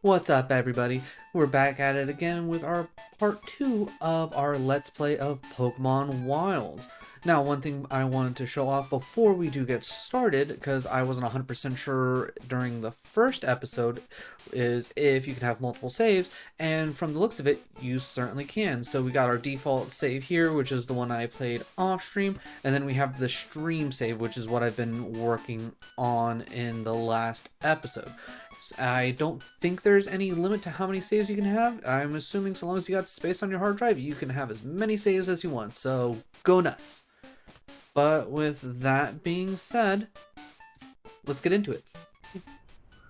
What's up, everybody? We're back at it again with our part 2 of our Let's Play of Pokemon Wilds. Now, one thing I wanted to show off before we do get started, because I wasn't 100% sure during the first episode, is if you can have multiple saves, and from the looks of it, you certainly can. So we got our default save here, which is the one I played off stream, and then we have the stream save, which is what I've been working on in the last episode. I don't think there's any limit to how many saves you can have. I'm assuming so long as you got space on your hard drive, you can have as many saves as you want, so go nuts. But with that being said, let's get into it.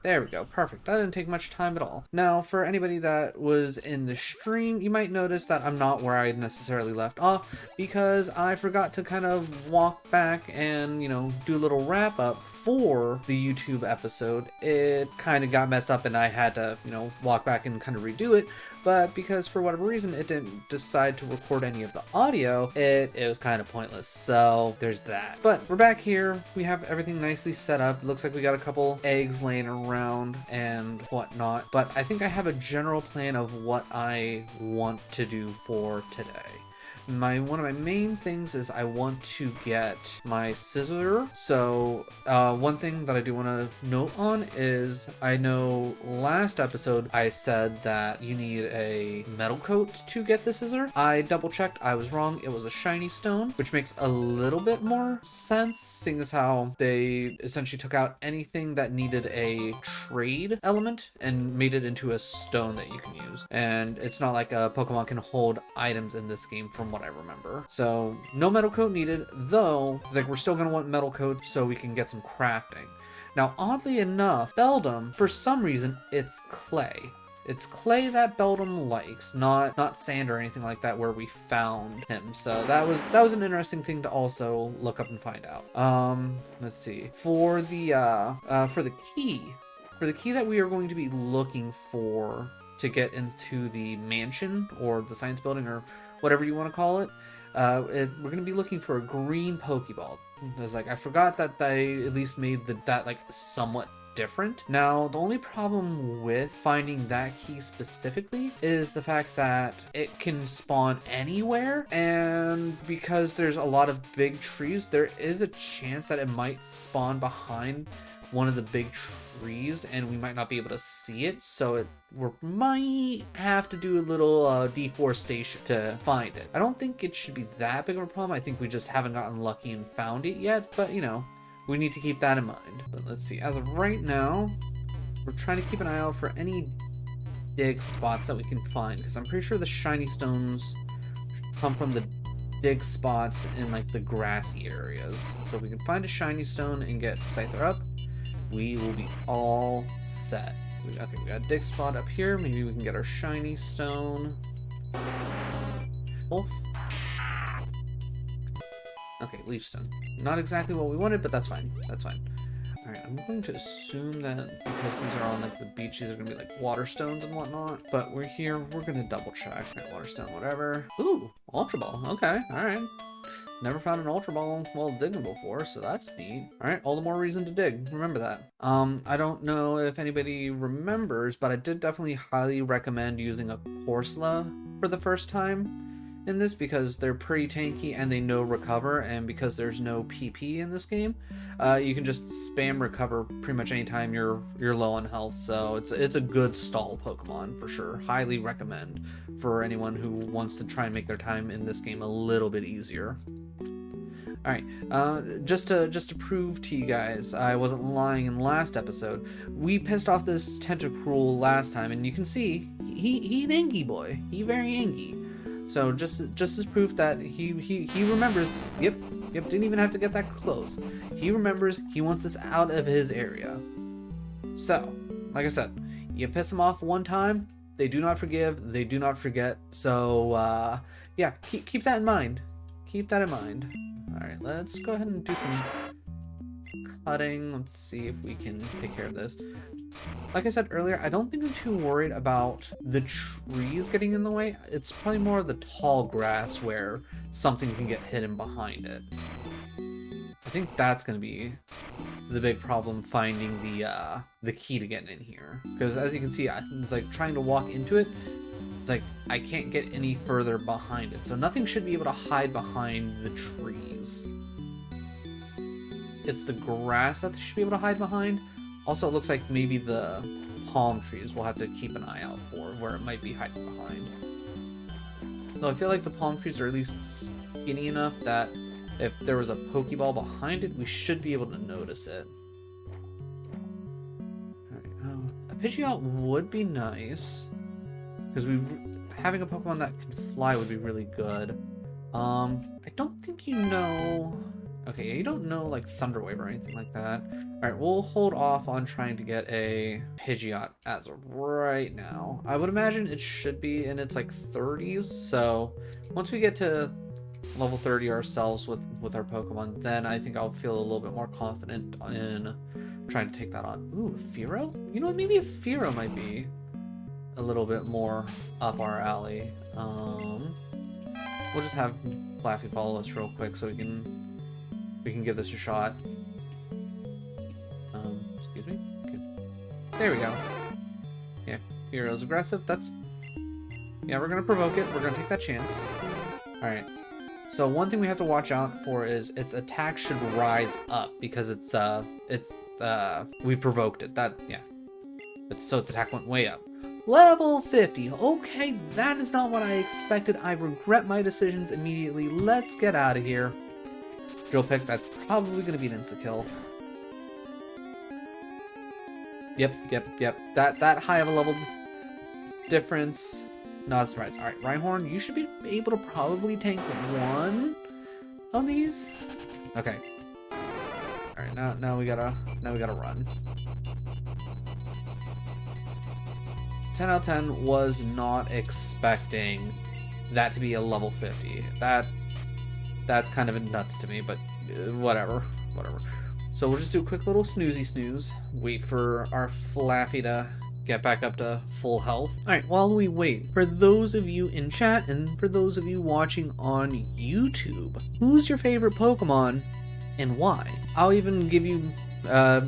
There we go, perfect. That didn't take much time at all. Now, for anybody that was in the stream, you might notice that I'm not where I necessarily left off because I forgot to kind of walk back and, do a little wrap up for the YouTube episode. It kind of got messed up and I had to, walk back and kind of redo it. But because for whatever reason it didn't decide to record any of the audio, it was kind of pointless. So there's that. But we're back here. We have everything nicely set up. It looks like we got a couple eggs laying around and whatnot. But I think I have a general plan of what I want to do for today. One of my main things is I want to get my scissor. So one thing that I do want to note on is I know last episode I said that you need a metal coat to get the scissor. I double checked, I was wrong. It was a shiny stone, which makes a little bit more sense, seeing as how they essentially took out anything that needed a trade element and made it into a stone that you can use. And it's not like a Pokemon can hold items in this game from what I remember. So no metal coat needed, though it's like we're still gonna want metal coat so we can get some crafting. Now, oddly enough, Beldum, for some reason, it's clay. It's clay that Beldum likes, not sand or anything like that where we found him. So that was an interesting thing to also look up and find out. Let's see. For the key that we are going to be looking for to get into the mansion or the science building or whatever you want to call it, we're going to be looking for a green Pokeball. I forgot that they at least made that somewhat different. Now, the only problem with finding that key specifically is the fact that it can spawn anywhere, and because there's a lot of big trees, there is a chance that it might spawn behind one of the big trees and we might not be able to see it, so we might have to do a little deforestation to find it. I don't think it should be that big of a problem. I think we just haven't gotten lucky and found it yet, but we need to keep that in mind. But let's see, as of right now, we're trying to keep an eye out for any dig spots that we can find, because I'm pretty sure the shiny stones come from the dig spots in the grassy areas. So if we can find a shiny stone and get Scyther up, we will be all set. Okay, we got a dig spot up here. Maybe we can get our shiny stone. Wolf. Okay, leaf stone. Not exactly what we wanted, but that's fine. That's fine. Alright, I'm going to assume that because these are on the beach, these are going to be water stones and whatnot. But we're here, we're going to double check. Right, water stone, whatever. Ooh, Ultra Ball. Okay, alright. Never found an Ultra Ball while digging before, so that's neat. Alright, all the more reason to dig. Remember that. I don't know if anybody remembers, but I did definitely highly recommend using a Corsola for the first time in this because they're pretty tanky and they know recover, and because there's no PP in this game, you can just spam recover pretty much anytime you're low on health. So it's a good stall Pokemon for sure. Highly recommend for anyone who wants to try and make their time in this game a little bit easier. Alright, just to prove to you guys I wasn't lying in the last episode, we pissed off this Tentacruel last time, and you can see he an Angie boy. He very Angie. So just as proof that he remembers. Yep, didn't even have to get that close. He remembers, he wants us out of his area. So, like I said, you piss them off one time, they do not forgive, they do not forget. So yeah, keep that in mind. Keep that in mind. Alright, let's go ahead and do some cutting. Let's see if we can take care of this. Like I said earlier, I don't think I'm too worried about the trees getting in the way. It's probably more of the tall grass where something can get hidden behind it. I think that's going to be the big problem finding the key to get in here. Because as you can see, it's like trying to walk into it. It's like I can't get any further behind it. So nothing should be able to hide behind the trees. It's the grass that they should be able to hide behind. Also, it looks like maybe the palm trees we'll have to keep an eye out for where it might be hiding behind. So I feel like the palm trees are at least skinny enough that if there was a Pokeball behind it, we should be able to notice it. Alright, a Pidgeot would be nice. Because having a Pokemon that can fly would be really good. I don't think you know... Okay, you don't know like Thunder Wave or anything like that. Alright, we'll hold off on trying to get a Pidgeot as of right now. I would imagine it should be in its like 30s, so once we get to level 30 ourselves with our Pokemon, then I think I'll feel a little bit more confident in trying to take that on. Ooh, a Fearow? You know what, maybe a Fearow might be a little bit more up our alley. We'll just have Flaffy follow us real quick so we can give this a shot. Excuse me? Okay. There we go. Yeah, Fearow's aggressive. Yeah, we're gonna provoke it. We're gonna take that chance. Alright. So one thing we have to watch out for is its attack should rise up because we provoked it. So its attack went way up. Level 50. Okay, that is not what I expected. I regret my decisions immediately. Let's get out of here. Drill Pick, that's probably going to be an insta-kill. Yep. That high of a level difference, not a surprise. Alright, Rhyhorn, you should be able to probably tank one of these. Okay. Alright, now we gotta run. 10 out of 10 was not expecting that to be a level 50. That's kind of nuts to me, but whatever. So we'll just do a quick little snooze, wait for our Flaffy to get back up to full health. Alright, while we wait, for those of you in chat and for those of you watching on YouTube, who's your favorite Pokemon and why? I'll even give you a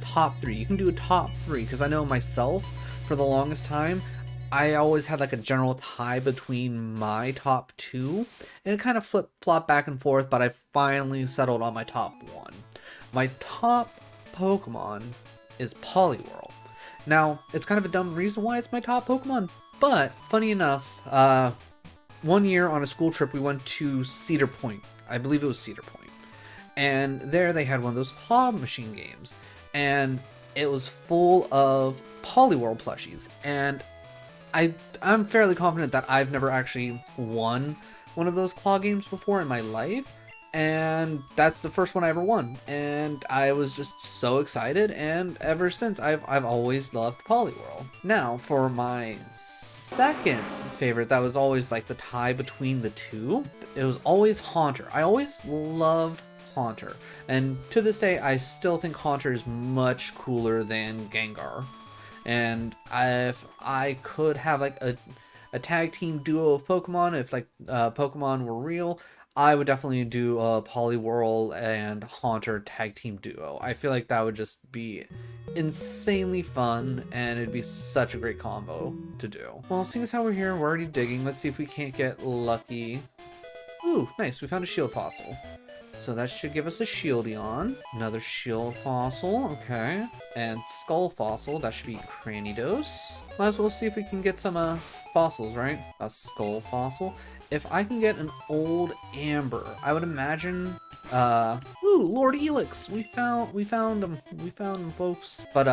top 3. You can do a top 3, because I know myself, for the longest time, I always had like a general tie between my top 2, and it kind of flip-flopped back and forth, but I finally settled on my top 1. My top Pokemon is Poliwhirl. Now, it's kind of a dumb reason why it's my top Pokemon, but funny enough, one year on a school trip we went to Cedar Point. I believe it was Cedar Point. And there they had one of those claw machine games, and it was full of Poliwhirl plushies, and I'm fairly confident that I've never actually won one of those claw games before in my life, and that's the first one I ever won, and I was just so excited, and ever since I've always loved Poliwhirl. Now, for my second favorite, that was always like the tie between the two, it was always Haunter. I always loved Haunter, and to this day I still think Haunter is much cooler than Gengar. And if I could have like a tag team duo of Pokemon, if like Pokemon were real, I would definitely do a Poliwhirl and Haunter tag team duo. I feel like that would just be insanely fun, and it'd be such a great combo to do. Well, seeing as how we're here, we're already digging. Let's see if we can't get lucky. Ooh, nice, we found a shield fossil. So that should give us a Shieldon. Another shield fossil, okay. And skull fossil, that should be Cranidos. Might as well see if we can get some fossils, right? A skull fossil. If I can get an old amber, I would imagine, ooh, Lord Elix, we found him, folks. But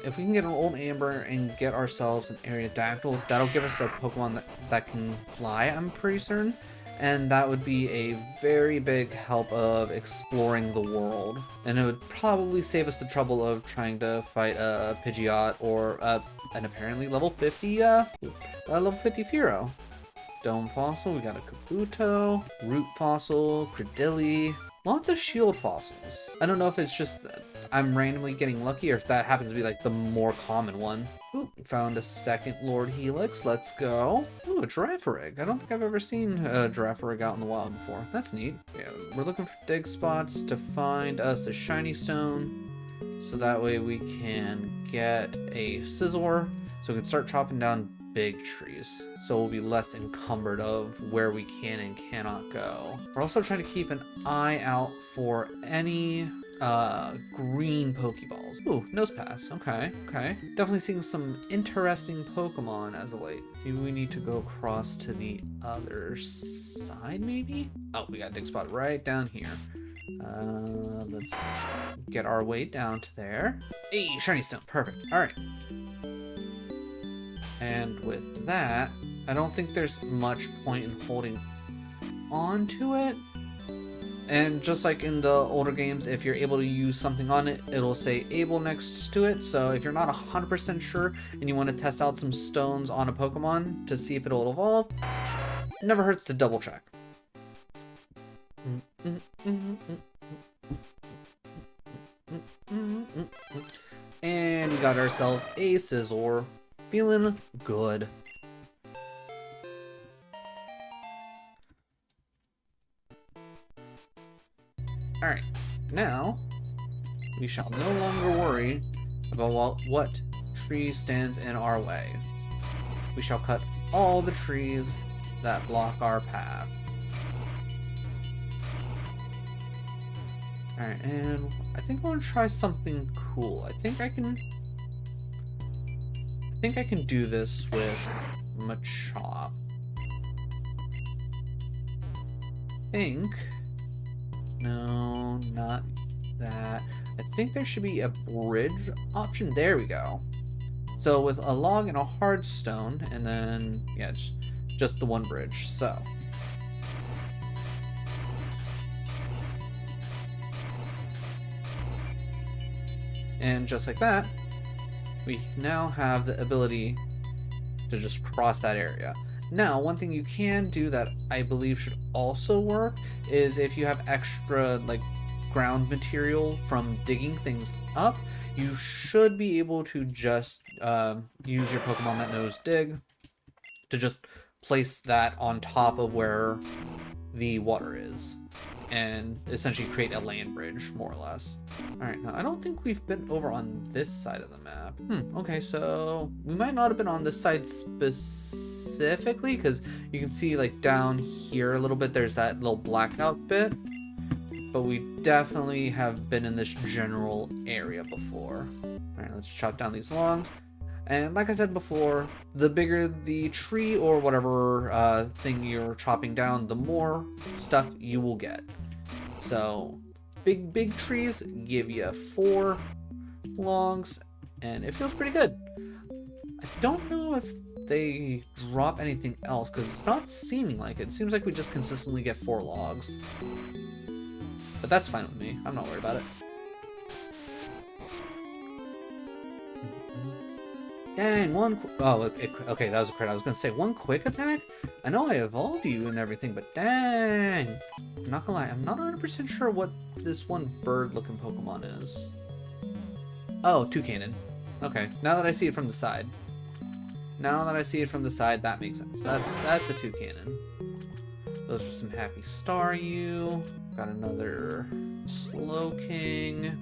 if we can get an old amber and get ourselves an Aerodactyl, that'll give us a Pokemon that can fly, I'm pretty certain. And that would be a very big help of exploring the world. And it would probably save us the trouble of trying to fight a Pidgeot or an apparently level 50 Fearow. Dome fossil, we got a Kabuto, root fossil, Credilli. Lots of shield fossils. I don't know if it's just I'm randomly getting lucky or if that happens to be like the more common one. Ooh, found a second Lord Helix. Let's go. Ooh, a giraffe rig. I don't think I've ever seen a giraffe rig out in the wild before. That's neat. Yeah, we're looking for dig spots to find us a shiny stone. So that way we can get a scissor. So we can start chopping down big trees. So we'll be less encumbered of where we can and cannot go. We're also trying to keep an eye out for any green Pokeballs. Ooh, Nosepass. Okay. Definitely seeing some interesting Pokemon as of late. Maybe we need to go across to the other side, maybe? Oh, we got a dig spot right down here. Let's get our way down to there. Hey, shiny stone. Perfect. All right. And with that, I don't think there's much point in holding on to it. And just like in the older games, if you're able to use something on it, it'll say able next to it. So if you're not 100% sure and you want to test out some stones on a Pokemon to see if it'll evolve, it never hurts to double check. And we got ourselves a scissor. Feeling good. Alright, now we shall no longer worry about what tree stands in our way. We shall cut all the trees that block our path. Alright, and I think I want to try something cool. I think I can do this with Machop. No, not that. I think there should be a bridge option. There we go. So with a log and a hard stone, and then, yeah, just the one bridge, so. And just like that, we now have the ability to just cross that area. Now, one thing you can do that I believe should also work is if you have extra like ground material from digging things up, you should be able to just use your Pokemon that knows dig to just place that on top of where the water is and essentially create a land bridge, more or less. Alright, now I don't think we've been over on this side of the map. Okay, so we might not have been on this side specifically, because you can see like down here a little bit, there's that little blackout bit. But we definitely have been in this general area before. Alright, let's chop down these logs. And like I said before, the bigger the tree or whatever thing you're chopping down, the more stuff you will get. So, big trees give you 4 logs, and it feels pretty good. I don't know if they drop anything else, because it's not seeming like it. It seems like we just consistently get 4 logs. But that's fine with me. I'm not worried about it. Dang, okay, that was a crit. I was gonna say, one quick attack? I know I evolved you and everything, but dang! I'm not gonna lie, I'm not 100% sure what this one bird-looking Pokemon is. Oh, Toucanon. Okay, now that I see it from the side. That makes sense. That's a Toucanon. Those are some Happy Staryu. Got another Slowking.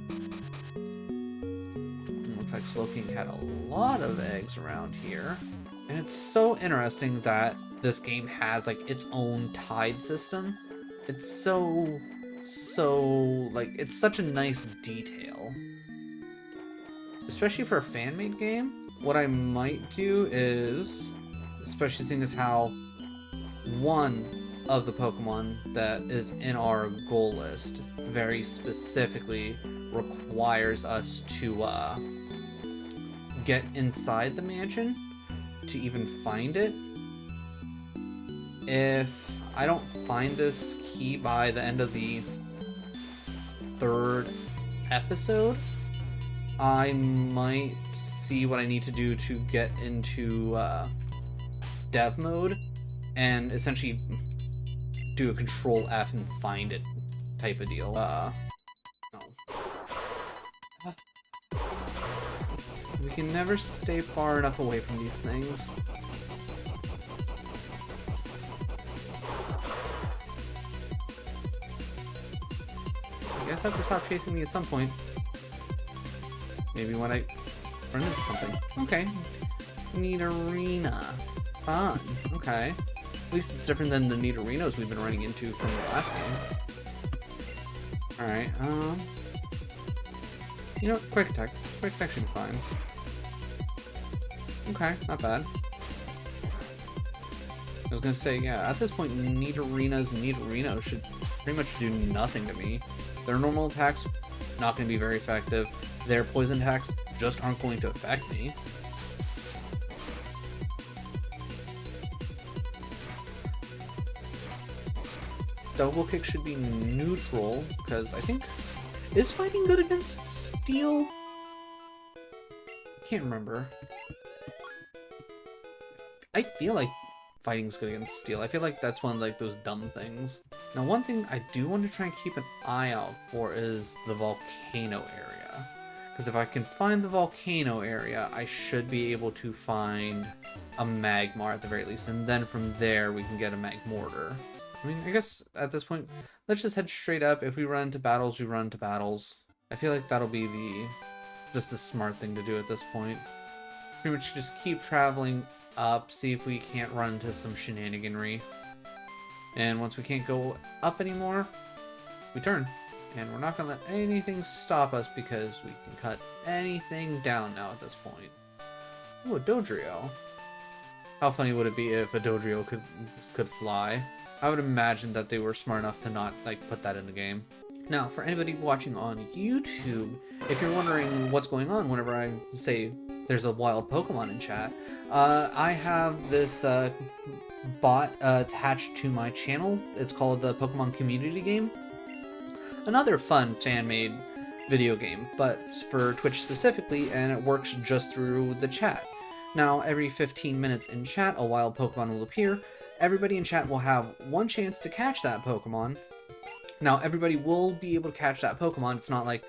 Looks like Slowking had a lot of eggs around here. And it's so interesting that this game has like its own tide system. It's so like, it's such a nice detail. Especially for a fan-made game. What I might do is, especially seeing as how one of the Pokemon that is in our goal list very specifically requires us to get inside the mansion to even find it. If I don't find this key by the end of the 3rd episode, I might see what I need to do to get into dev mode and essentially do a Control F and find it type of deal. No. We can never stay far enough away from these things. I guess I have to stop chasing me at some point. Maybe when I run into something. Okay. Neat arena. Fun. Okay. At least it's different than the neat arenas we've been running into from the last game. Alright, you know what? Quick attack. Quick attack should be fine. Okay, not bad. I was gonna say, yeah, at this point, neat arenas should pretty much do nothing to me. Their normal attacks, not gonna be very effective. Their poison attacks just aren't going to affect me. Double kick should be neutral, because I think... Is fighting good against steel? I can't remember. I feel like fighting's good against steel. I feel like that's one of like those dumb things. Now, one thing I do want to try and keep an eye out for is the volcano area. Because if I can find the volcano area, I should be able to find a Magmar at the very least. And then from there, we can get a Magmortar. I mean, I guess at this point, let's just head straight up. If we run into battles, we run into battles. I feel like that'll be just the smart thing to do at this point. Pretty much just keep traveling up, see if we can't run into some shenaniganry. And once we can't go up anymore, we turn. And we're not going to let anything stop us because we can cut anything down now at this point. Ooh, a Dodrio. How funny would it be if a Dodrio could fly? I would imagine that they were smart enough to not like put that in the game. Now, for anybody watching on YouTube, if you're wondering what's going on whenever I say there's a wild Pokemon in chat, I have this bot attached to my channel. It's called the Pokemon Community Game. Another fun fan-made video game, but for Twitch specifically, and it works just through the chat. Now, every 15 minutes in chat, a wild Pokemon will appear. Everybody in chat will have one chance to catch that Pokemon. Now, everybody will be able to catch that Pokemon. It's not like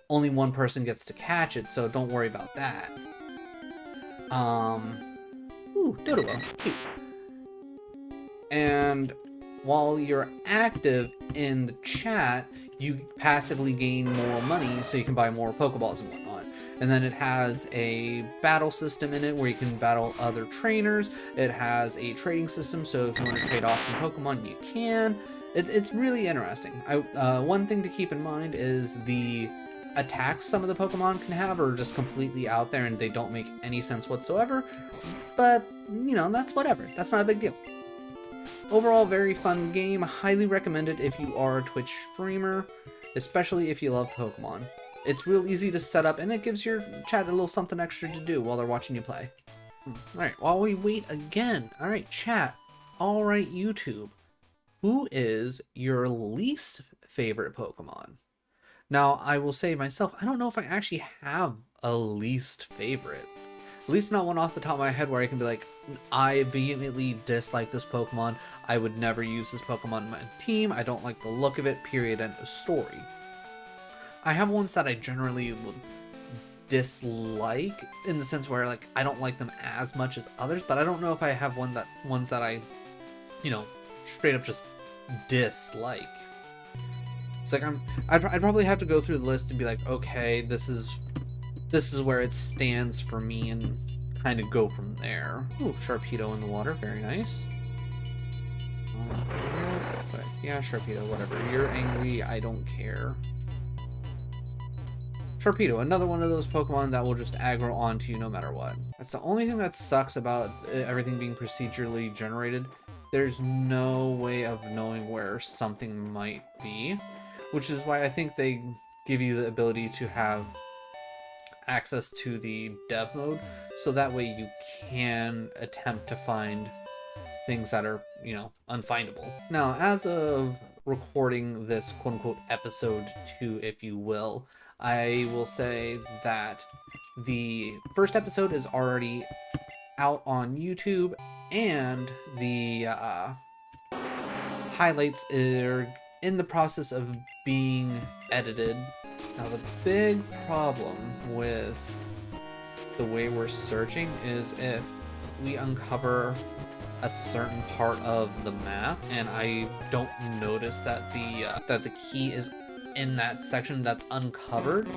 only one person gets to catch it, so don't worry about that. Ooh, Dodobo, cute. And while you're active in the chat, you passively gain more money so you can buy more Pokeballs and whatnot. And then it has a battle system in it where you can battle other trainers. It has a trading system, so if you want to trade off some Pokemon, you can. It's really interesting. One thing to keep in mind is the attacks some of the Pokemon can have are just completely out there and they don't make any sense whatsoever. But, you know, that's whatever. That's not a big deal. Overall, very fun game. Highly recommended if you are a Twitch streamer, especially if you love Pokemon. It's real easy to set up, and it gives your chat a little something extra to do while they're watching you play. Alright, while we wait again. Alright, chat. Alright, YouTube. Who is your least favorite Pokemon? Now, I will say myself, I don't know if I actually have a least favorite. At least not one off the top of my head where I can be like, I vehemently dislike this Pokemon. I would never use this Pokemon in my team. I don't like the look of it, period, end of story. I have ones that I generally would dislike in the sense where like I don't like them as much as others, but I don't know if I have ones that I, you know, straight up just dislike. It's like I'd probably have to go through the list and be like, okay, this is where it stands for me, and kind of go from there. Ooh, Sharpedo in the water, very nice. Yeah, Sharpedo, whatever. You're angry, I don't care. Sharpedo, another one of those Pokemon that will just aggro onto you no matter what. That's the only thing that sucks about everything being procedurally generated. There's no way of knowing where something might be, which is why I think they give you the ability to have access to the dev mode, so that way you can attempt to find things that are, you know, unfindable. Now, as of recording this quote-unquote episode 2, if you will, I will say that the first episode is already out on YouTube, and the highlights are in the process of being edited. Now the big problem with the way we're searching is if we uncover a certain part of the map and I don't notice that the key is in that section that's uncovered,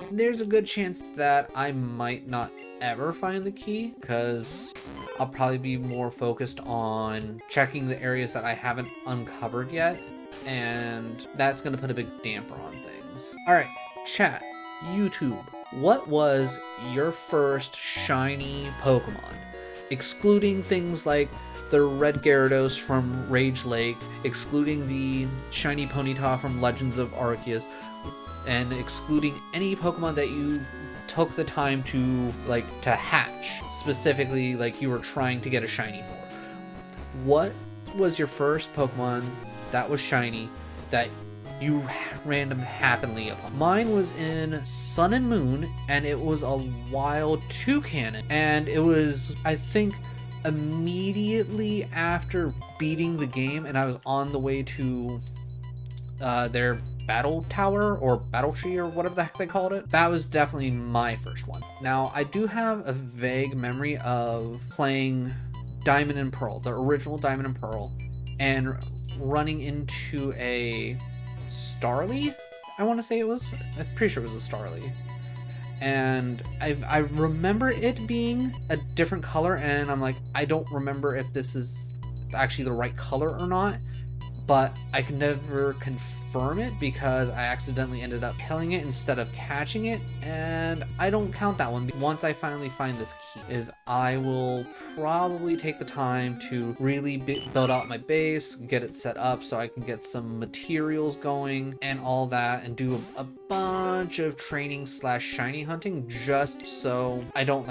there's a good chance that I might not ever find the key, because I'll probably be more focused on checking the areas that I haven't uncovered yet, and that's going to put a big damper on things. Alright, chat, YouTube, what was your first shiny Pokemon? Excluding things like the red Gyarados from Rage Lake, excluding the shiny Ponyta from Legends of Arceus, and excluding any Pokemon that you took the time to hatch, specifically like you were trying to get a shiny for. What was your first Pokemon that was shiny that you random happenly upon? Mine was in Sun and Moon, and it was a wild toucan, and it was, I think, immediately after beating the game, and I was on the way to their battle tower or battle tree or whatever the heck they called it. That was definitely my first one. Now, I do have a vague memory of playing Diamond and Pearl, the original Diamond and Pearl, and running into a Starly, I want to say it was. I'm pretty sure it was a Starly. And I remember it being a different color, and I'm like, I don't remember if this is actually the right color or not, but I could never confirm it because I accidentally ended up killing it instead of catching it, and I don't count that one. Once I finally find this key, I will probably take the time to really build out my base, get it set up so I can get some materials going and all that, and do a bunch of training / shiny hunting, just so I don't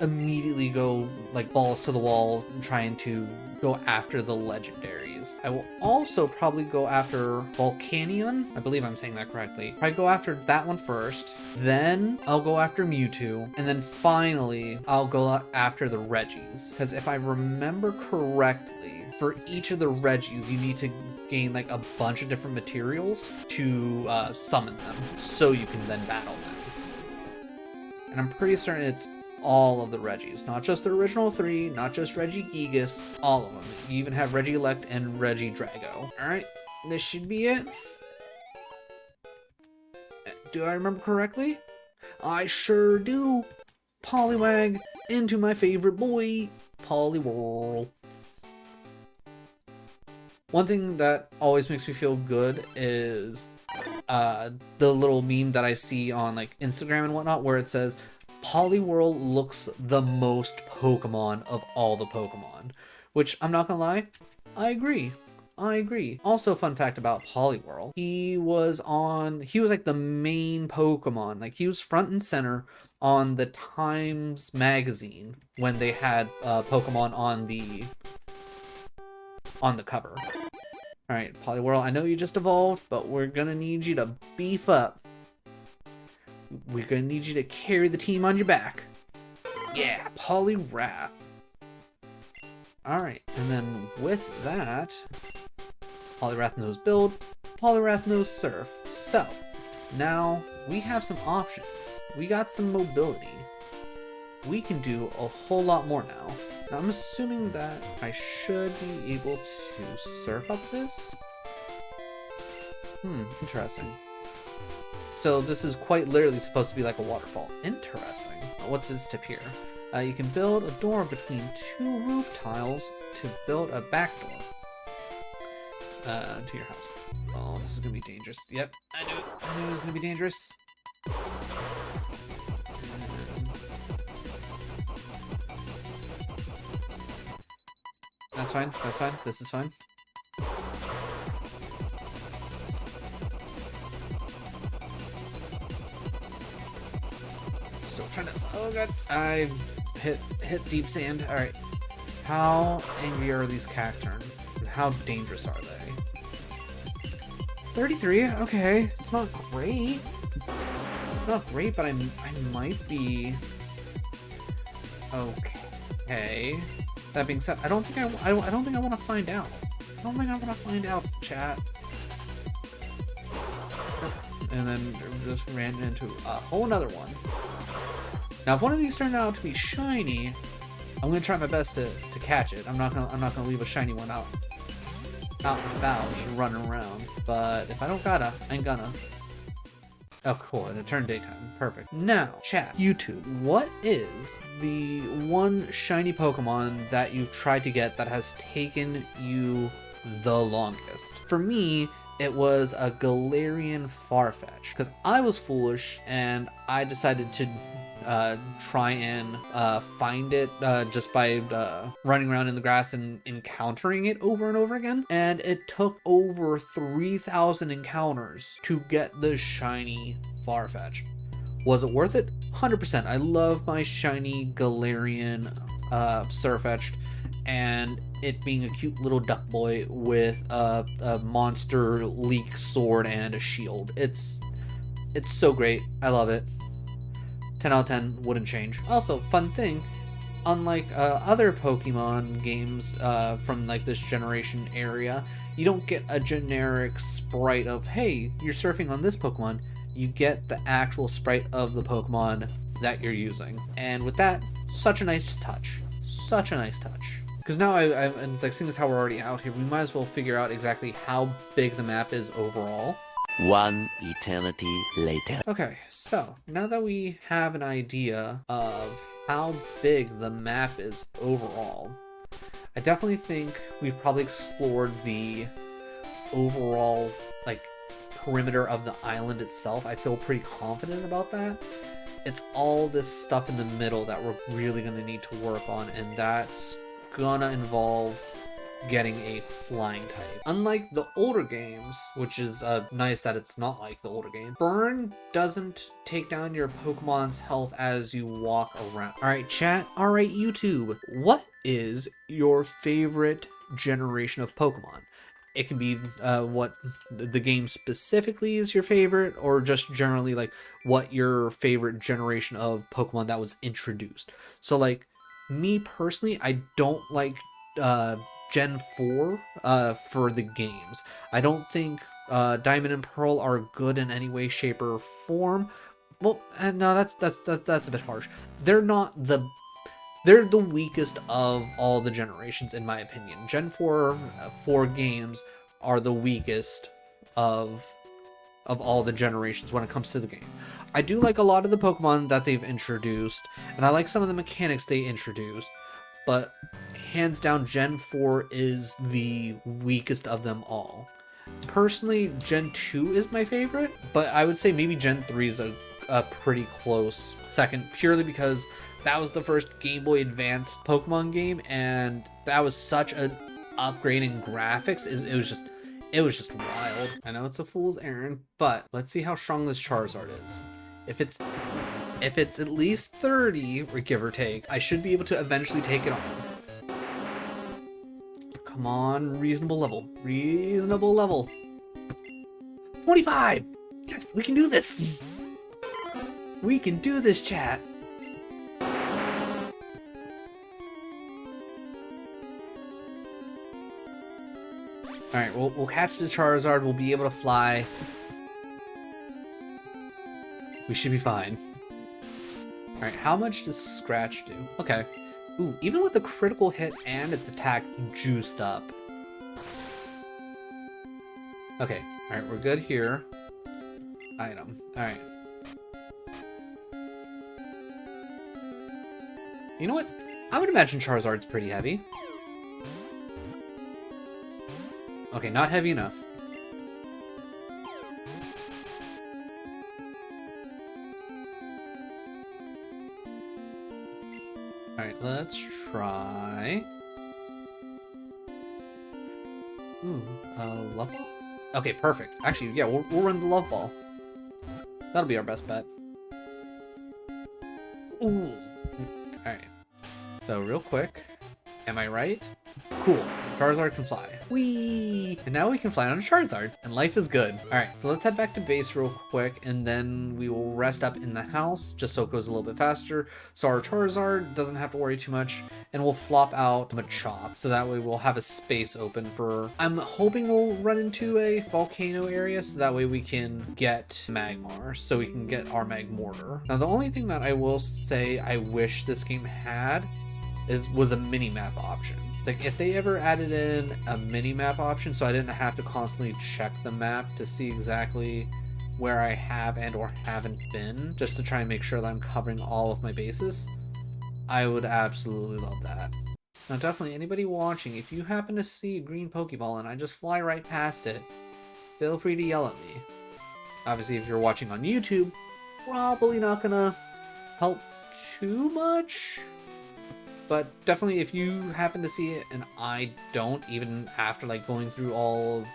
immediately go balls to the wall trying to go after the legendaries. I will also probably go after Volcanion. I believe I'm saying that correctly. Probably go after that one first, then I'll go after Mewtwo, and then finally I'll go after the Regis. Because if I remember correctly, for each of the Regis, you need to gain a bunch of different materials to summon them, so you can then battle them. And I'm pretty certain it's all of the Regis, not just the original 3, not just Regigigas, all of them. You even have Regielect and Regidrago. Alright, this should be it. Do I remember correctly? I sure do. Poliwag into my favorite boy, Poliwhirl. One thing that always makes me feel good is the little meme that I see on Instagram and whatnot, where it says, Poliwhirl looks the most Pokemon of all the Pokemon, which I'm not gonna lie, I agree. Also, fun fact about Poliwhirl, he was the main Pokemon. He was front and center on the Times magazine when they had Pokemon on the cover. Alright, Poliwhirl, I know you just evolved, but we're gonna need you to beef up. We're gonna need you to carry the team on your back. Yeah, Poliwrath. Alright, and then with that, Poliwrath knows Build, Poliwrath knows Surf. So, now we have some options. We got some mobility. We can do a whole lot more now. Now I'm assuming that I should be able to surf up this. Interesting. So this is quite literally supposed to be like a waterfall. Interesting. What's this tip here? You can build a door between 2 roof tiles to build a back door to your house. Oh, this is gonna be dangerous. Yep, I knew it was gonna be dangerous. That's fine. This is fine. Oh god, I hit deep sand. Alright. How angry are these Cacturn? And how dangerous are they? 33, okay. It's not great. But I might be okay. That being said, I don't think I want to find out. Chat. and then just ran into a whole nother one. Now, if one of these turned out to be shiny, I'm gonna try my best to catch it. I'm not gonna leave a shiny one out and about, just running around. But if I don't gotta, I ain't gonna. Oh, cool, and it turned daytime. Perfect. Now, chat, YouTube, what is the one shiny Pokemon that you've tried to get that has taken you the longest? For me, it was a Galarian Farfetch, because I was foolish and I decided to try and find it just by running around in the grass and encountering it over and over again. And it took over 3,000 encounters to get the shiny Farfetch. Was it worth it? 100%. I love my shiny Galarian Surfetched, and it being a cute little duck boy with a monster leek sword and a shield. It's so great. I love it. 10 out of 10, wouldn't change. Also, fun thing, unlike other Pokemon games from like this generation area, you don't get a generic sprite of, hey, you're surfing on this Pokemon. You get the actual sprite of the Pokemon that you're using. And with that, such a nice touch. Such a nice touch. Because now and it's like, seeing as how we're already out here, we might as well figure out exactly how big the map is overall. One eternity later. Okay, so now that we have an idea of how big the map is overall, I definitely think we've probably explored the overall like perimeter of the island itself. I feel pretty confident about that. It's all this stuff in the middle that we're really going to need to work on, and that's gonna involve getting a flying type. Unlike the older games, which is nice that it's not like the older game, Burn doesn't take down your Pokemon's health as you walk around. Alright chat, alright YouTube, what is your favorite generation of Pokemon? It can be what the game specifically is your favorite, or just generally like what your favorite generation of Pokemon that was introduced. So like, me personally, I don't like Gen 4 for the games. I don't think Diamond and Pearl are good in any way, shape, or form. Well, no, that's a bit harsh. They're the weakest of all the generations, in my opinion. Gen 4 games are the weakest of all the generations when it comes to the game. I do like a lot of the Pokemon that they've introduced, and I like some of the mechanics they introduced, but hands down, Gen 4 is the weakest of them all. Personally, Gen 2 is my favorite, but I would say maybe Gen 3 is a pretty close second, purely because that was the first Game Boy Advance Pokemon game, and that was such an upgrade in graphics. It was just wild. I know it's a fool's errand, but let's see how strong this Charizard is. If it's at least 30, or give or take, I should be able to eventually take it on. Come on, reasonable level. Reasonable level. 25! Yes, we can do this! We can do this, chat! Alright, we'll catch the Charizard, we'll be able to fly. We should be fine. Alright, how much does Scratch do? Okay. Ooh, even with a critical hit and its attack juiced up. Okay, alright, we're good here. Item, alright. You know what? I would imagine Charizard's pretty heavy. Okay, not heavy enough. Alright, let's try... Ooh, Love Ball? Okay, perfect. Actually, yeah, we'll run the Love Ball. That'll be our best bet. Ooh. Alright. So, real quick, Am I right? Cool. Charizard can fly. Whee! And now we can fly on a Charizard, and life is good. Alright, so let's head back to base real quick, and then we will rest up in the house, just so it goes a little bit faster, so our Charizard doesn't have to worry too much, and we'll flop out Machop, so that way we'll have a space open for... I'm hoping we'll run into a volcano area, so that way we can get Magmar, so we can get our Magmortar. Now, the only thing that I will say I wish this game had was a mini-map option. Like, if they ever added in a mini-map option so I didn't have to constantly check the map to see exactly where I have and or haven't been, just to try and make sure that I'm covering all of my bases, I would absolutely love that. Now, definitely, anybody watching, if you happen to see a green Pokeball and I just fly right past it, feel free to yell at me. Obviously, if you're watching on YouTube, probably not gonna help too much. But definitely if you happen to see it and I don't, even after like going through all of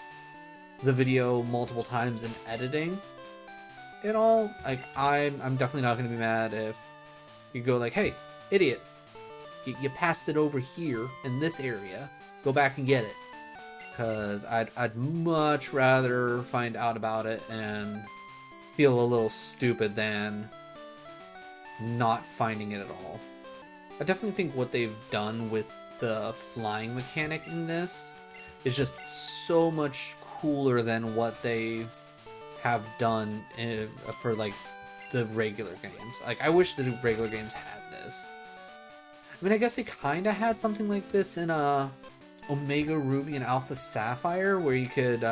the video multiple times and editing it all, like I'm definitely not going to be mad if you go like, hey, idiot, you passed it over here in this area, go back and get it. Because I'd much rather find out about it and feel a little stupid than not finding it at all. I definitely think what they've done with the flying mechanic in this is just so much cooler than what they have done for like the regular games. Like, I wish the regular games had this. I mean, I guess they kind of had something like this in Omega Ruby and Alpha Sapphire, where you could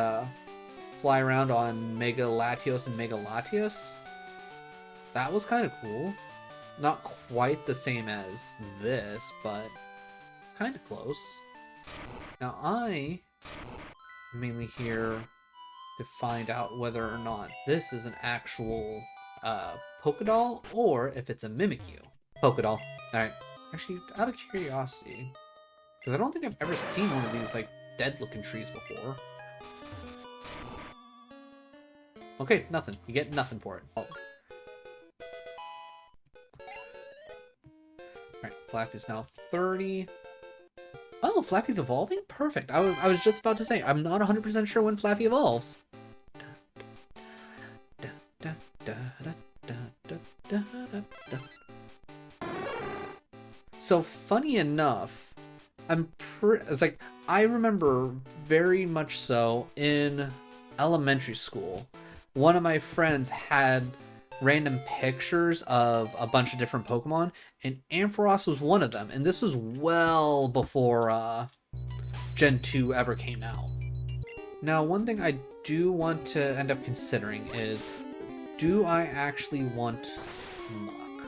fly around on Mega Latios and Mega Latios. That was kind of cool. Not quite the same as this, but kind of close. Now, I am mainly here to find out whether or not this is an actual Pokédoll or if it's a Mimikyu. Pokédoll. Alright. Actually, out of curiosity, because I don't think I've ever seen one of these, like, dead-looking trees before. Okay, nothing. You get nothing for it. Oh. Alright, Flappy's now 30. Oh, Flappy's evolving? Perfect. I was just about to say, I'm not 100% sure when Flappy evolves. So, funny enough, it's like, I remember very much so in elementary school, one of my friends had random pictures of a bunch of different Pokemon, and Ampharos was one of them, and this was well before Gen 2 ever came out. Now, one thing I do want to end up considering is, do I actually want Muck?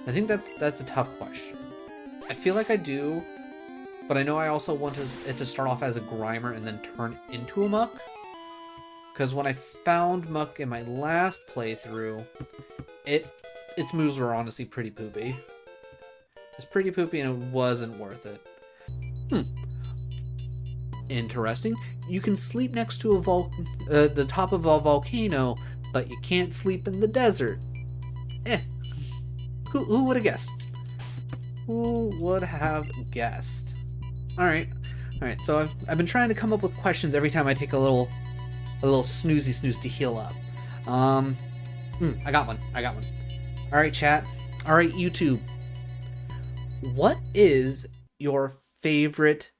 I think that's a tough question. I feel like I do, but I know I also want it to start off as a Grimer and then turn into a Muck. Because when I found Muck in my last playthrough, its moves were honestly pretty poopy. It's pretty poopy and it wasn't worth it. Interesting. You can sleep next to the top of a volcano, but you can't sleep in the desert. Who would have guessed? Who would have guessed? Alright, so I've been trying to come up with questions every time I take a little snooze to heal up. I got one. Alright, chat. Alright, YouTube. What is your favorite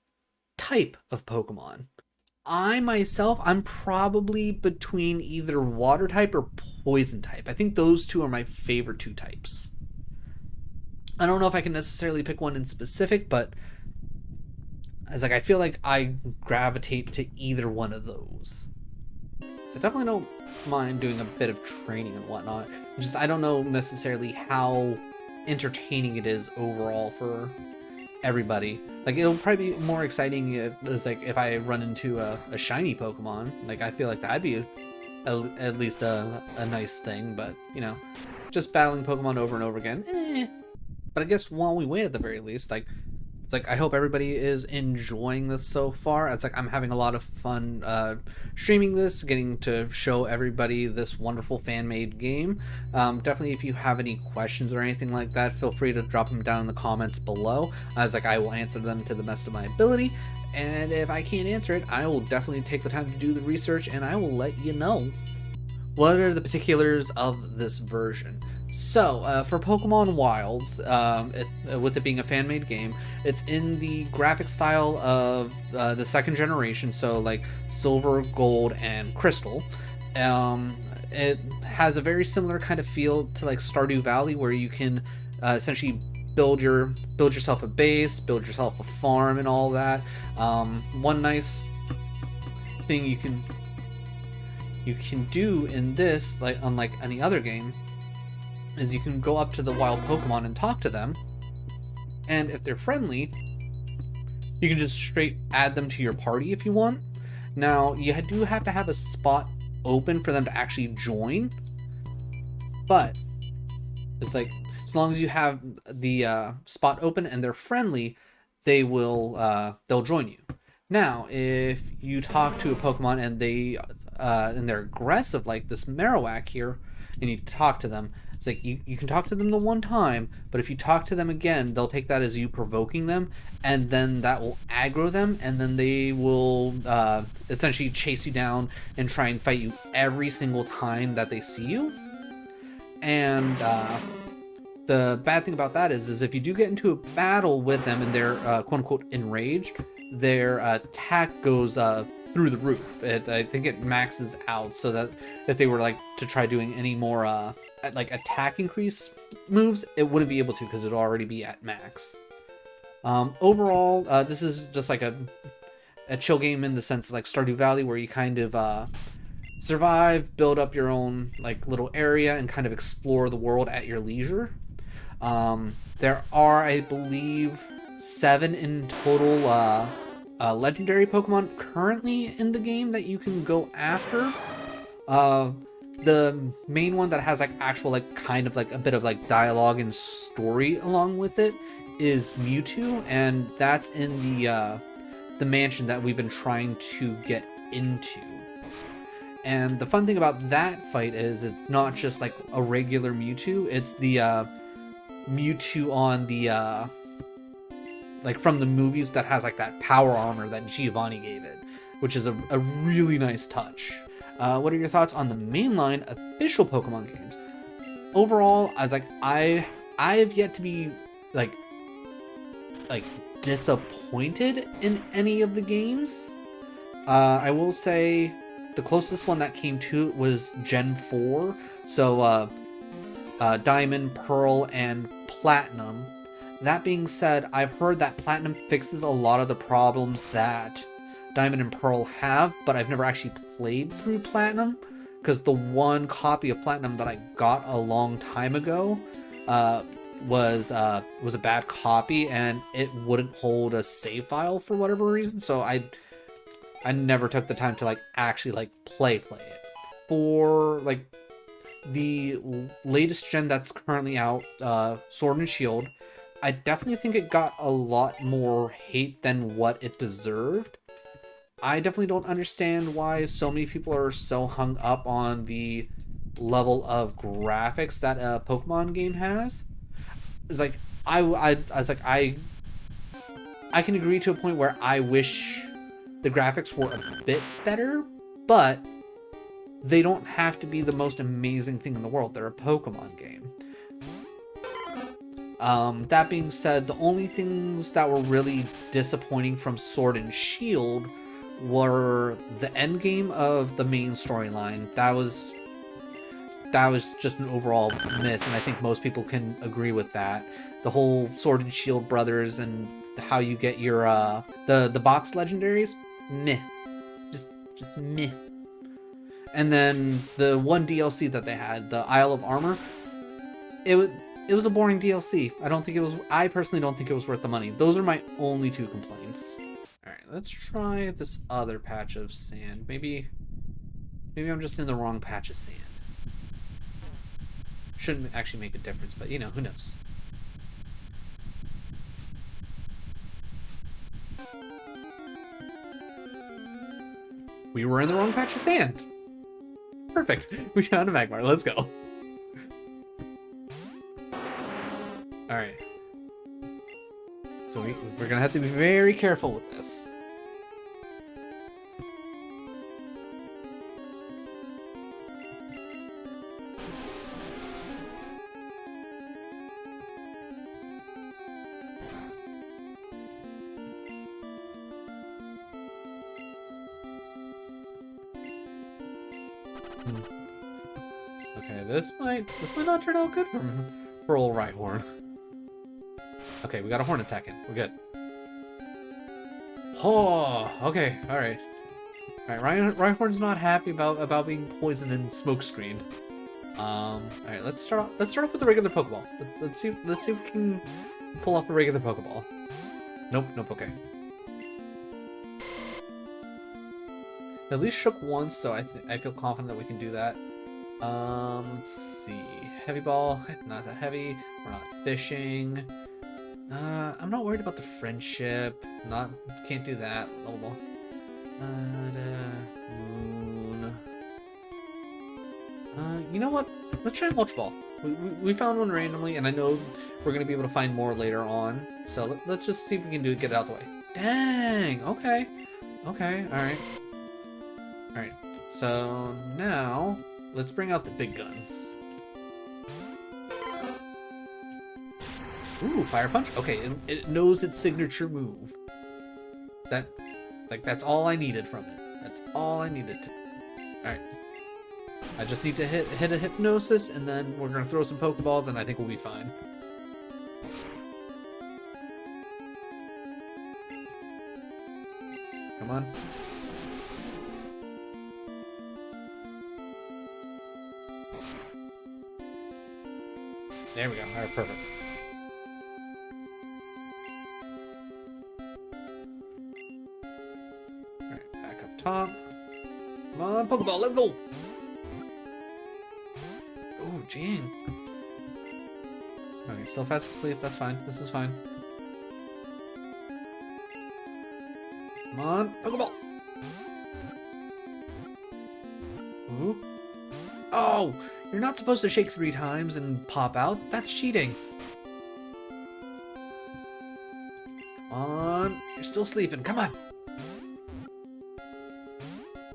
type of Pokemon? I'm probably between either water type or poison type. I think those two are my favorite two types. I don't know if I can necessarily pick one in specific, but I feel like I gravitate to either one of those. So I definitely don't mind doing a bit of training and whatnot. Just, I don't know necessarily how entertaining it is overall for everybody. Like, it'll probably be more exciting if I run into a shiny Pokemon. Like, I feel like that'd be at least a nice thing, but, you know, just battling Pokemon over and over again, But I guess while we wait, at the very least, like, It's like I hope everybody is enjoying this so far. It's like I'm having a lot of fun streaming this, getting to show everybody this wonderful fan-made game. Definitely, if you have any questions or anything like that, feel free to drop them down in the comments below. It's like I will answer them to the best of my ability. And if I can't answer it, I will definitely take the time to do the research and I will let you know. What are the particulars of this version? So, for Pokemon Wilds, with it being a fan-made game, it's in the graphic style of the second generation, so like Silver, Gold, and Crystal. It has a very similar kind of feel to like Stardew Valley, where you can essentially build yourself a base, build yourself a farm, and all that. One nice thing you can do in this, like unlike any other game, is you can go up to the wild Pokemon and talk to them, and if they're friendly, you can just straight add them to your party if you want. Now, you do have to have a spot open for them to actually join, but it's like as long as you have the spot open and they're friendly, they'll join you. Now, if you talk to a Pokemon and they're aggressive, like this Marowak here, and you talk to them, it's like you can talk to them the one time, but if you talk to them again, they'll take that as you provoking them, and then that will aggro them, and then they will essentially chase you down and try and fight you every single time that they see you. And the bad thing about that is if you do get into a battle with them and they're quote-unquote enraged, their attack goes through the roof. I think it maxes out, so that if they were like to try doing any more like attack increase moves, it wouldn't be able to because it'd already be at max. Overall, this is just like a chill game in the sense of like Stardew Valley, where you kind of survive, build up your own like little area, and kind of explore the world at your leisure. There are, I believe, 7 in total legendary Pokemon currently in the game that you can go after. The main one that has like actual like kind of like a bit of like dialogue and story along with it is Mewtwo, and that's in the mansion that we've been trying to get into. And the fun thing about that fight is it's not just like a regular Mewtwo, it's the Mewtwo on the like from the movies that has like that power armor that Giovanni gave it, which is a really nice touch. What are your thoughts on the mainline official Pokemon games? Overall, I was like, I have yet to be like disappointed in any of the games. I will say the closest one that came to it was Gen 4, so Diamond, Pearl, and Platinum. That being said, I've heard that Platinum fixes a lot of the problems that Diamond and Pearl have, but I've never actually played through Platinum, because the one copy of Platinum that I got a long time ago was a bad copy, and it wouldn't hold a save file for whatever reason, so I never took the time to like actually like play it. For like the latest gen that's currently out, Sword and Shield, I definitely think it got a lot more hate than what it deserved. I definitely don't understand why so many people are so hung up on the level of graphics that a Pokemon game has. It's like I was like I can agree to a point where I wish the graphics were a bit better, but they don't have to be the most amazing thing in the world. They're a Pokemon game. That being said, the only things that were really disappointing from Sword and Shield were the end game of the main storyline. That was just an overall miss, and I think most people can agree with that. The whole Sword and Shield brothers and how you get your the box legendaries, meh, just meh. And then the one DLC that they had, the Isle of Armor, it was a boring DLC. I personally don't think it was worth the money. Those are my only 2 complaints. Alright, let's try this other patch of sand. Maybe I'm just in the wrong patch of sand. Shouldn't actually make a difference, but you know, who knows. We were in the wrong patch of sand. Perfect. We found a Magmar. Let's go. Alright. So we're gonna have to be very careful with this. Okay, this might not turn out good for old Rhyhorn. Okay, we got a horn attack in. We're good. Oh, okay, all right. All right, Rhyhorn's not happy about being poisoned and smoke screened. All right, let's start off with the regular Pokeball. Let's see if we can pull off the regular Pokeball. Nope. Okay. At least shook once, so I feel confident that we can do that. Let's see. Heavy ball, not that heavy. We're not fishing. I'm not worried about the friendship. Can't do that. Level ball. Moon. You know what? Let's try Ultra Ball. We found one randomly, and I know we're gonna be able to find more later on. So let's just see if we can get it out of the way. Dang. Okay. All right. Alright, so now let's bring out the big guns. Ooh, Fire Punch. Okay, it knows its signature move. That's all I needed from it. That's all I needed to. Alright. I just need to hit a Hypnosis, and then we're gonna throw some Pokeballs, and I think we'll be fine. Come on. There we go. Alright, perfect. Alright, back up top. Come on, Pokeball, let's go! Oh, Jing. Okay, still fast asleep, that's fine. This is fine. Come on, Pokeball! Ooh. Oh! You're not supposed to shake 3 times and pop out. That's cheating. Come on. You're still sleeping. Come on.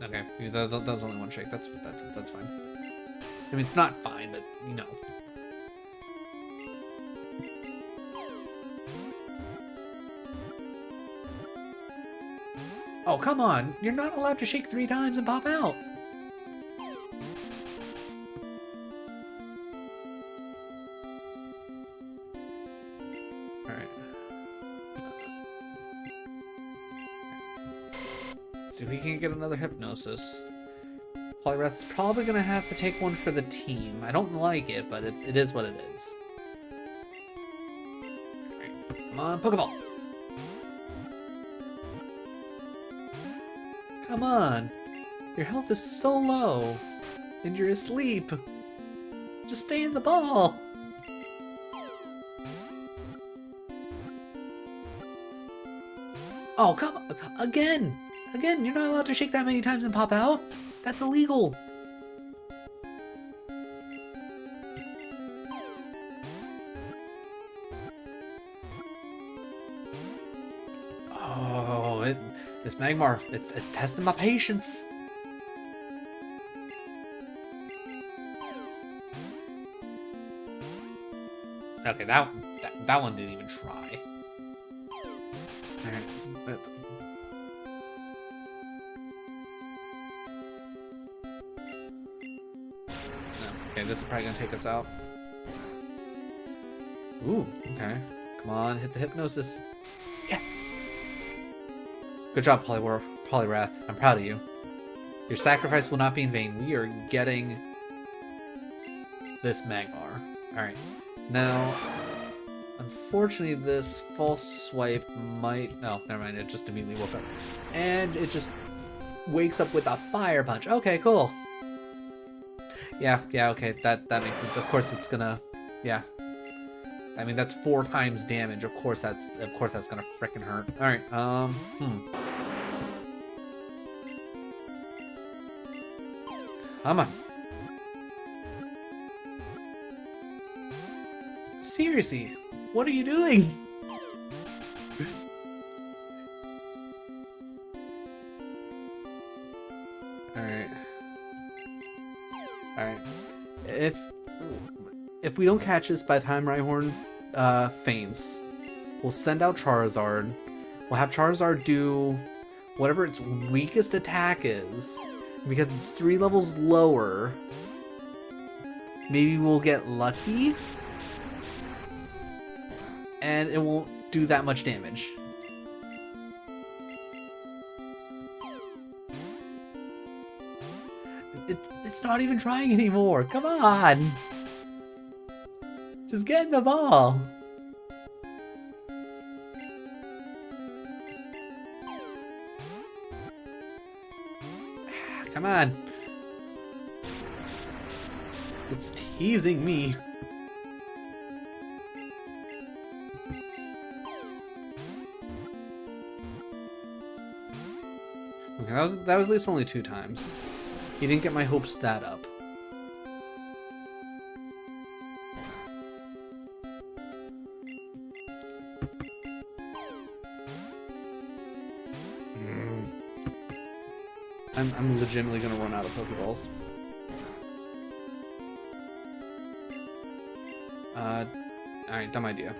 Okay, that was only one shake. That's fine. I mean, it's not fine, but you know. Oh, come on. You're not allowed to shake 3 times and pop out. See if we can get another Hypnosis. Poliwrath's probably gonna have to take one for the team. I don't like it, but it is what it is. Right. Come on, Pokeball! Come on! Your health is so low, and you're asleep. Just stay in the ball! Oh, come on! Again! Again, you're not allowed to shake that many times and pop out. That's illegal. Oh, this Magmar, it's testing my patience. Okay, that one didn't even try. Alright, okay, this is probably gonna take us out. Ooh, okay. Come on, hit the Hypnosis. Yes! Good job, Poliwrath. I'm proud of you. Your sacrifice will not be in vain. We are getting this Magmar. Alright. Now, unfortunately, this false swipe might... No, never mind. It just immediately woke up. And it just wakes up with a Fire Punch. Okay, cool. Yeah, okay. That makes sense. Of course, it's gonna... Yeah. I mean, that's 4 times damage. Of course that's gonna frickin' hurt. Alright, Come on. Seriously, what are you doing? Alright. Alright. If we don't catch this by the time Rhyhorn faints, we'll send out Charizard. We'll have Charizard do whatever its weakest attack is. Because it's 3 levels lower, maybe we'll get lucky, and it won't do that much damage. It's not even trying anymore. Come on! Just get in the ball! Come on. It's teasing me. Okay, that was at least only 2 times. He didn't get my hopes that up. I'm legitimately gonna run out of Pokeballs. Alright, dumb idea.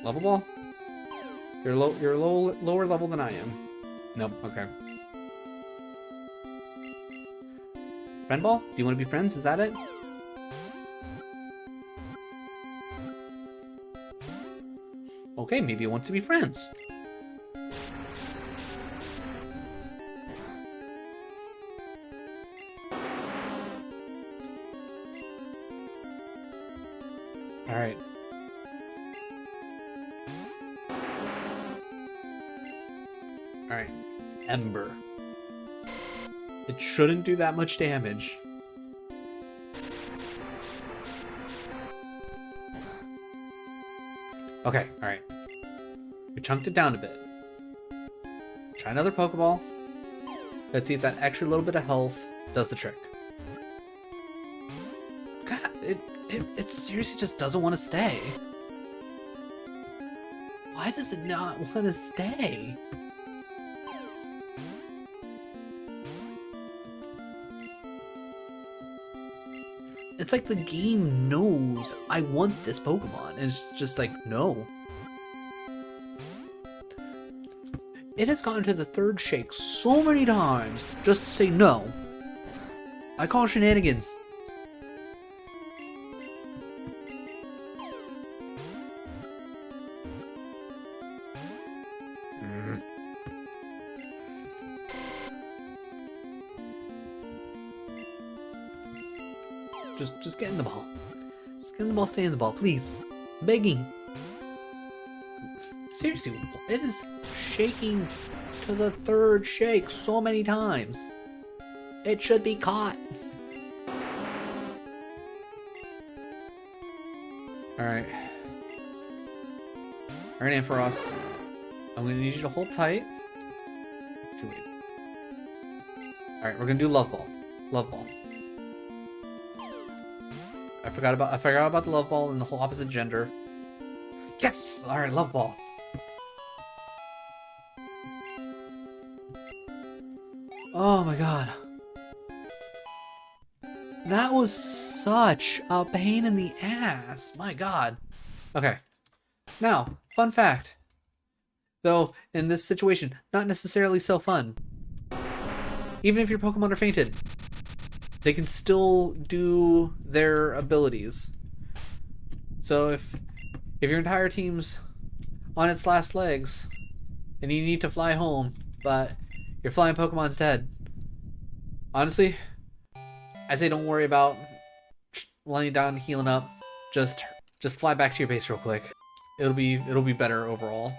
Level ball? You're lower level than I am. Nope, okay. Friend ball? Do you want to be friends? Is that it? Okay, maybe it wants to be friends. Alright. Alright. Ember. It shouldn't do that much damage. Okay, alright. We chunked it down a bit. Try another Pokeball. Let's see if that extra little bit of health does the trick. God, it seriously just doesn't want to stay. Why does it not want to stay? It's like the game knows I want this Pokemon, and it's just like, no. It has gotten to the 3rd shake so many times just to say no. I call shenanigans. Just get in the ball. Just get in the ball, stay in the ball, please. I'm begging. Seriously, it is shaking to the 3rd shake so many times. It should be caught. Alright. Alright, Ampharos. I'm gonna need you to hold tight. Alright, we're gonna do Love Ball. Love Ball. I forgot about the Love Ball and the whole opposite gender. Yes! Alright, Love Ball. Oh my god. That was such a pain in the ass. My god. Okay. Now, fun fact. Though, in this situation, not necessarily so fun. Even if your Pokemon are fainted, they can still do their abilities. So if your entire team's on its last legs and you need to fly home, but your flying Pokemon's dead, honestly, I say don't worry about laying down and healing up. Just fly back to your base real quick. It'll be better overall.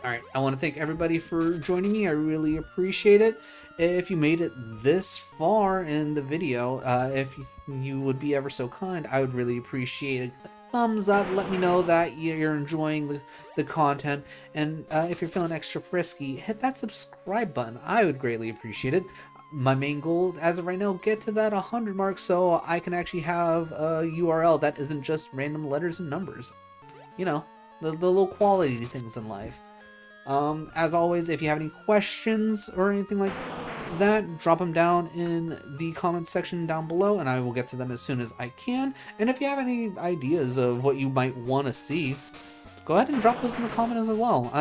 Alright, I want to thank everybody for joining me. I really appreciate it. If you made it this far in the video, if you would be ever so kind, I would really appreciate thumbs up. Let me know that you're enjoying the content. And if you're feeling extra frisky, hit that subscribe button. I would greatly appreciate it. My main goal as of right now, get to that 100 mark so I can actually have a URL that isn't just random letters and numbers. You know, the little quality things in life. As always, if you have any questions or anything like that, drop them down in the comments section down below, and I will get to them as soon as I can. And if you have any ideas of what you might want to see, go ahead and drop those in the comments as well.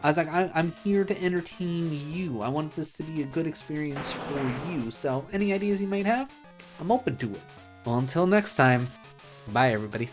I'm here to entertain you. I want this to be a good experience for you. So any ideas you might have, I'm open to it. Well, until next time, bye everybody.